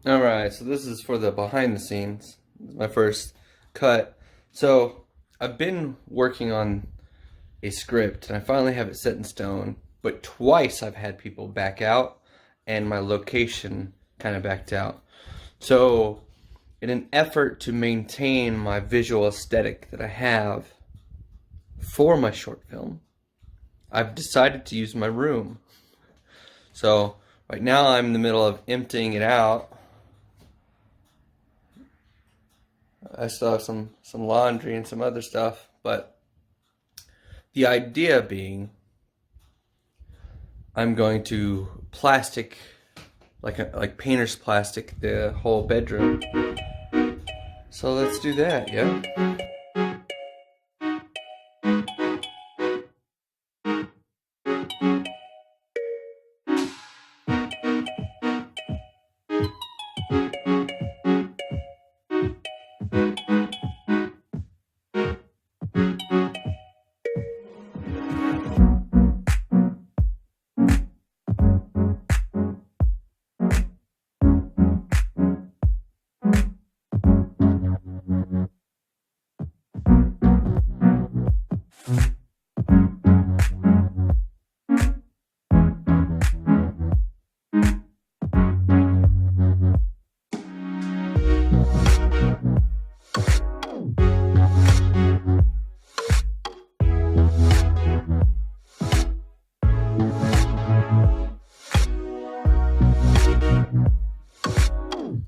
Alright, so this is for the behind the scenes. This is my first cut. So I've been working on a script and I finally have it set in stone, but twice I've had people back out and my location kind of backed out. So in an effort to maintain my visual aesthetic that I have for my short film, I've decided to use my room. So right now I'm in the middle of emptying it out. I still have some laundry and some other stuff, but the idea being I'm going to plastic, like painter's plastic, the whole bedroom. So let's do that, yeah?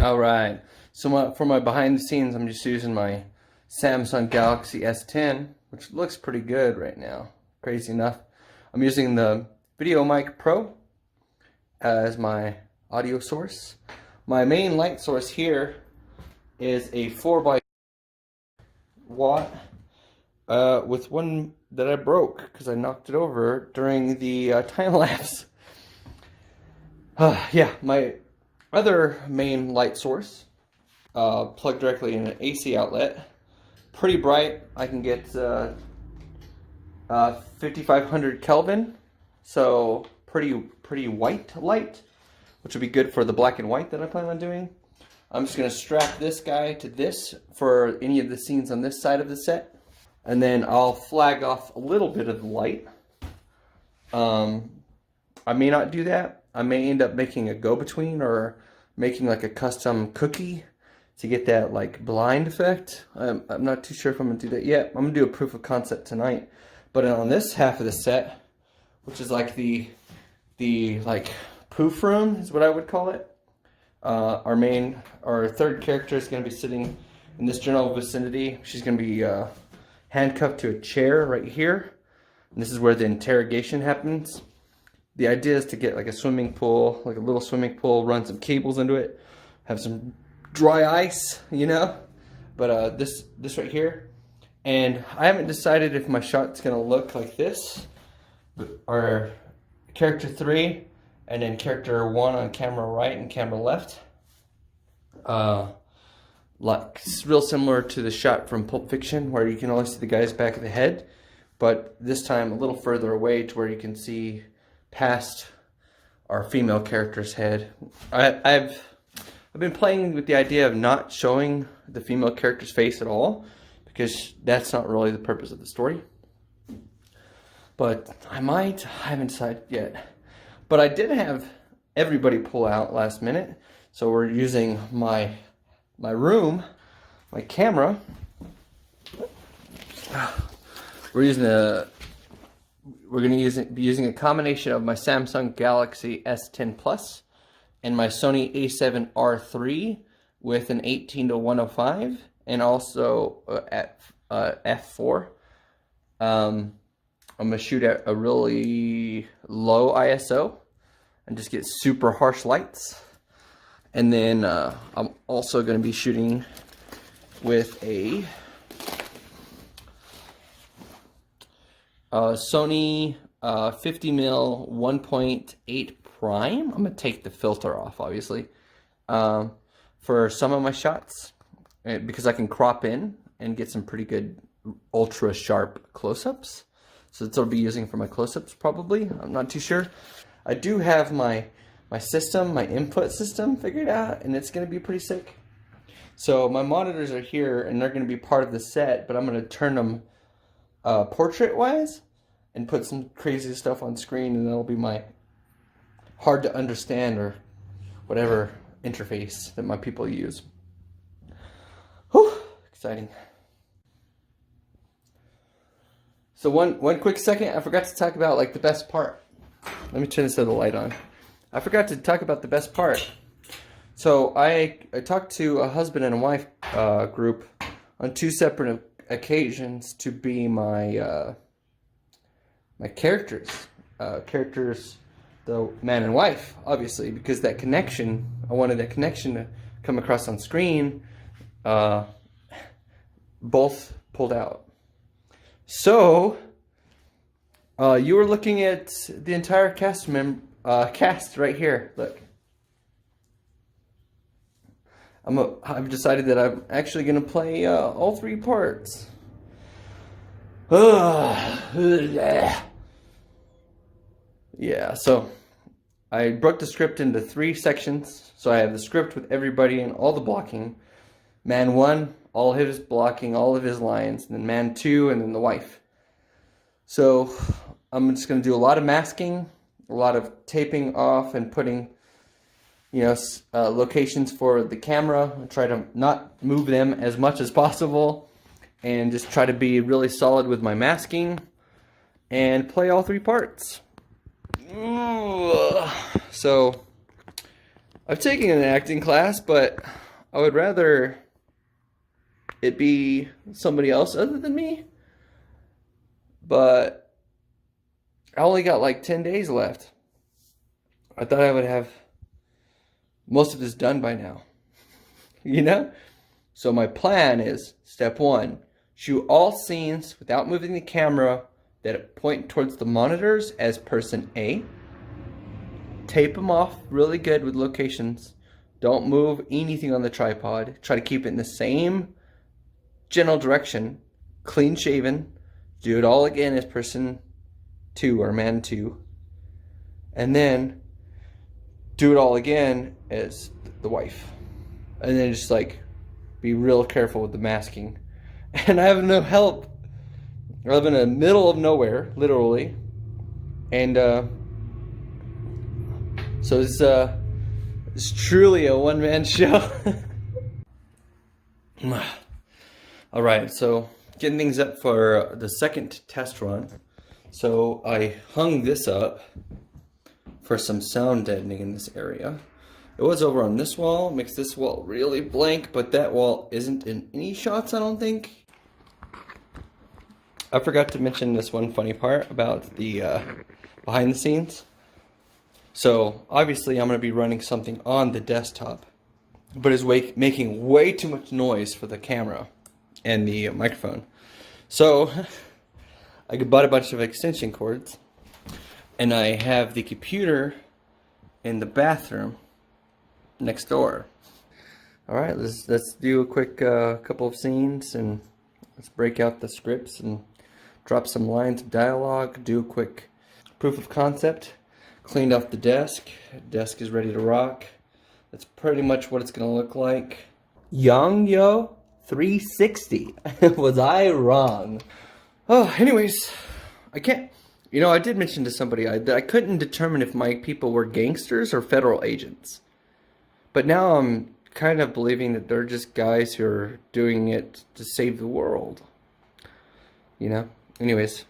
Alright, so for my behind the scenes, I'm just using my Samsung Galaxy S10, which looks pretty good right now, crazy enough. I'm using the Video Mic Pro as my audio source. My main light source here is a 4x watt with one that I broke because I knocked it over during the time lapse. Yeah, my other main light source plugged directly in an AC outlet. Pretty bright. I can get 5500 Kelvin, so pretty white light, which would be good for the black and white that I plan on doing. I'm just going to strap this guy to this for any of the scenes on this side of the set, and then I'll flag off a little bit of the light. I may not do that. I may end up making a go-between or making like a custom cookie to get that like blind effect. I'm not too sure if I'm going to do that yet. I'm going to do a proof of concept tonight. But on this half of the set, which is like the like proof room is what I would call it. Our third character is going to be sitting in this general vicinity. She's going to be handcuffed to a chair right here. And this is where the interrogation happens. The idea is to get like a swimming pool, like a little swimming pool, run some cables into it, have some dry ice, you know? But this right here. And I haven't decided if my shot's gonna look like this, or character 3, and then character 1 on camera right and camera left. Like real similar to the shot from Pulp Fiction where you can only see the guy's back of the head, but this time a little further away to where you can see past our female character's head. I've been playing with the idea of not showing the female character's face at all, because that's not really the purpose of the story. But I haven't decided yet. But I did have everybody pull out last minute, so we're using my room, my camera. We're going to be using a combination of my Samsung Galaxy S10 Plus and my Sony A7R III with an 18-105 and also at f4. I'm going to shoot at a really low ISO and just get super harsh lights. And then I'm also going to be shooting with a Sony 50mm 1.8 prime. I'm going to take the filter off, obviously, for some of my shots, because I can crop in and get some pretty good ultra sharp close-ups. So that's what I'll be using for my close-ups probably. I'm not too sure. I do have my system, my input system figured out, and it's going to be pretty sick. So my monitors are here, and they're going to be part of the set, but I'm going to turn them portrait-wise and put some crazy stuff on screen, and that'll be my hard to understand or whatever interface that my people use. Whew, exciting. So one quick second, I forgot to talk about like the best part. Let me turn this other light on. I forgot to talk about the best part. So I talked to a husband and a wife group on 2 separate occasions to be my my characters, the man and wife, obviously, because that connection, I wanted that connection to come across on screen. Both pulled out. So, you were looking at the entire cast right here. Look, I've decided that I'm actually going to play all 3 parts. Yeah, so I broke the script into 3 sections. So I have the script with everybody and all the blocking. Man 1, all his blocking, all of his lines, and then man 2, and then the wife. So I'm just going to do a lot of masking, a lot of taping off and putting, locations for the camera. I try to not move them as much as possible and just try to be really solid with my masking and play all 3 parts. So I've taken an acting class, but I would rather it be somebody else other than me. But I only got like 10 days left. I thought I would have most of this done by now. So my plan is, step 1, shoot all scenes without moving the camera that point towards the monitors as person A. Tape them off really good with locations. Don't move anything on the tripod. Try to keep it in the same general direction. Clean shaven. Do it all again as person 2 or man 2. And then do it all again as the wife. And then just like be real careful with the masking. And I have no help. I live in the middle of nowhere, literally. And so it's truly a one-man show. Alright, so getting things up for the second test run. So I hung this up for some sound deadening in this area. It was over on this wall, makes this wall really blank, but that wall isn't in any shots, I don't think. I forgot to mention this one funny part about the behind the scenes. So obviously I'm going to be running something on the desktop, but it's making way too much noise for the camera and the microphone. So I bought a bunch of extension cords, and I have the computer in the bathroom next door. All right, let's do a quick couple of scenes, and let's break out the scripts and drop some lines of dialogue. Do a quick proof of concept. Cleaned off the desk. Desk is ready to rock. That's pretty much what it's gonna look like. Yo 360. Was I wrong? Oh, anyways, I can't. I did mention to somebody I couldn't determine if my people were gangsters or federal agents. But now I'm kind of believing that they're just guys who are doing it to save the world. Anyways.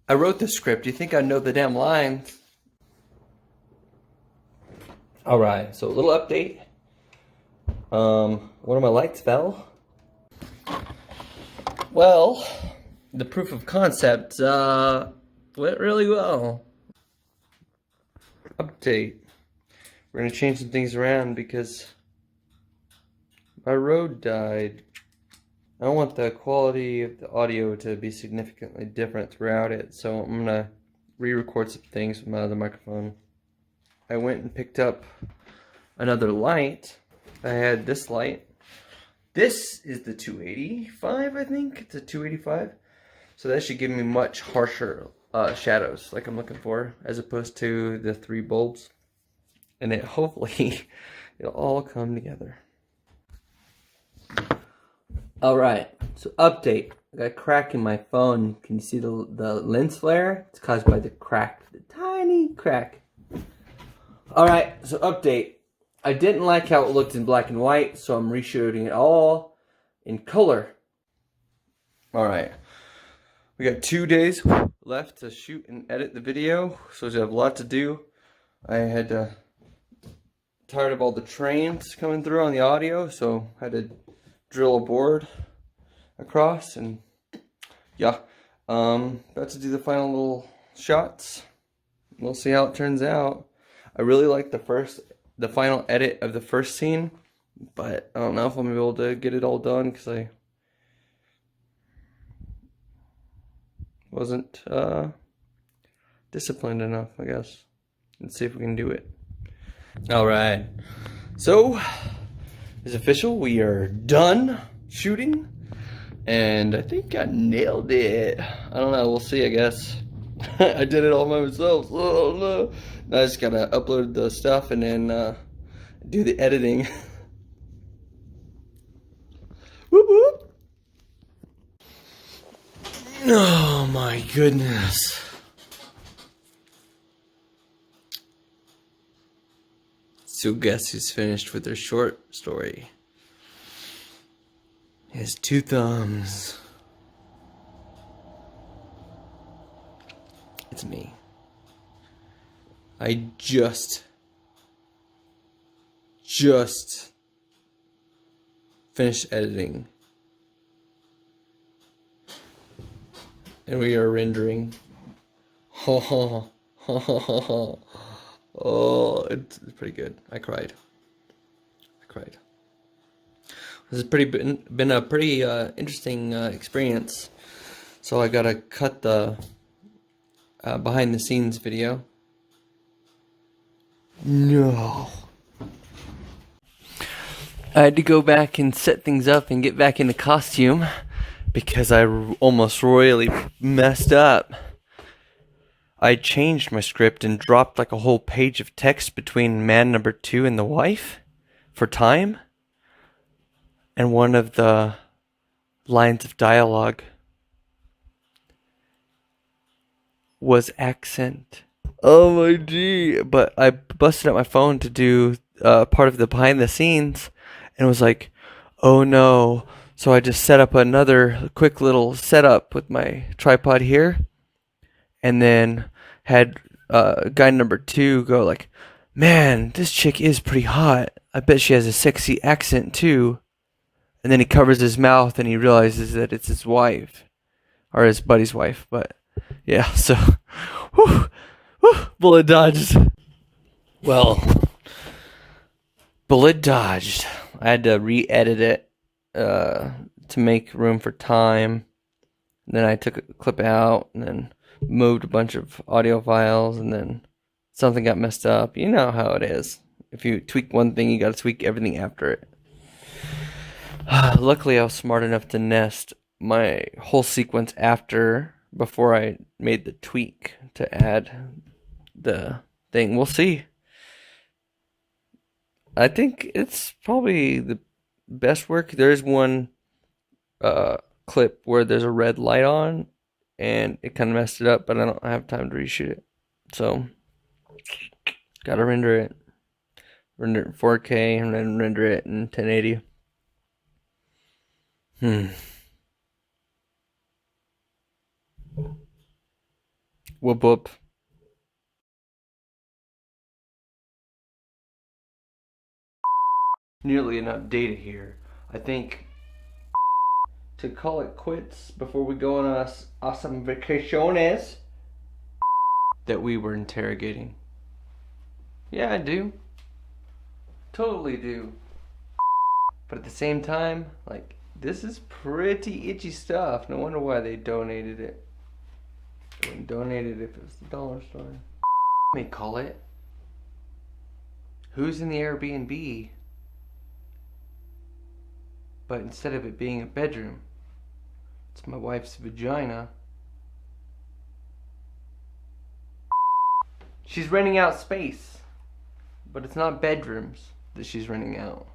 I wrote the script. Do you think I know the damn lines? Alright, so a little update. One of my lights fell. Well, the proof of concept went really well. Update. We're going to change some things around because my road died. I don't want the quality of the audio to be significantly different throughout it, so I'm going to re-record some things with my other microphone. I went and picked up another light. I had this light. This is the 285, I think. It's a 285. So that should give me much harsher shadows like I'm looking for, as opposed to the 3 bulbs. And it hopefully it'll all come together. All right, so update. I got a crack in my phone. Can you see the lens flare? It's caused by the crack, the tiny crack. All right, so update. I didn't like how it looked in black and white, so I'm reshooting it all in color. All right, we got 2 days left to shoot and edit the video, so we have a lot to do. I had tired of all the trains coming through on the audio, so I had to drill a board across, and yeah, about to do the final little shots. We'll see how it turns out. I really like the final edit of the first scene, but I don't know if I'm gonna be able to get it all done because I wasn't disciplined enough, I guess. Let's see if we can do it. All right, so it's official. We are done shooting, and I think I nailed it. I don't know. We'll see, I guess. I did it all by myself. Oh no! I just gotta upload the stuff and then do the editing. Whoop whoop! Oh my goodness! So guess who's finished with their short story? He has 2 thumbs. It's me. I just finished editing. And we are rendering. Oh, it's pretty good. I cried. This has been a pretty interesting experience. So I gotta cut the behind the scenes video. No. I had to go back and set things up and get back into costume because I almost royally messed up. I changed my script and dropped like a whole page of text between man number 2 and the wife for time. And one of the lines of dialogue was accent. Oh my gee. But I busted out my phone to do part of the behind the scenes and was like, oh no. So I just set up another quick little setup with my tripod here, and then had guy number 2 go like, man, this chick is pretty hot. I bet she has a sexy accent too. And then he covers his mouth and he realizes that it's his wife, or his buddy's wife. But yeah, so whew, bullet dodged. Well, bullet dodged. I had to re-edit it to make room for time. And then I took a clip out and then moved a bunch of audio files, and then something got messed up. You know how it is. If you tweak one thing, you gotta tweak everything after it. Luckily, I was smart enough to nest my whole sequence before I made the tweak to add the thing. We'll see. I think it's probably the best work. There's one clip where there's a red light on, and it kind of messed it up, but I don't have time to reshoot it. So, gotta render it in 4K, and then render it in 1080. Whoop whoop. Nearly enough data here. I think to call it quits before we go on us awesome vacaciones that we were interrogating. Yeah, I do. Totally do. But at the same time, like, this is pretty itchy stuff. No wonder why they donated it. They wouldn't donate it if it was the dollar store. May call it Who's in the Airbnb? But instead of it being a bedroom, it's my wife's vagina. She's renting out space. But it's not bedrooms that she's renting out.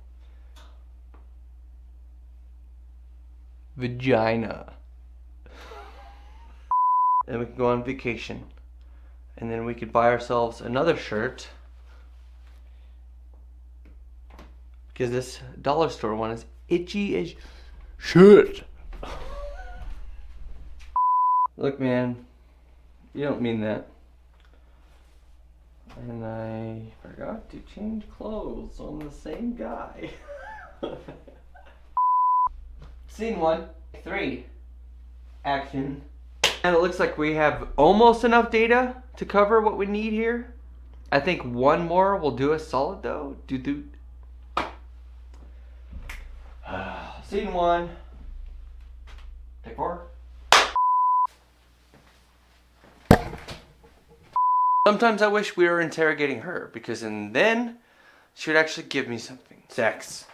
Vagina. And we can go on vacation. And then we could buy ourselves another shirt. Because this dollar store one is itchy as shit. Look, man, you don't mean that. And I forgot to change clothes on the same guy. Scene 1, 3, action. And it looks like we have almost enough data to cover what we need here. I think one more will do us solid though. Scene 1, take 4. Sometimes I wish we were interrogating her, because then she would actually give me something. Sex.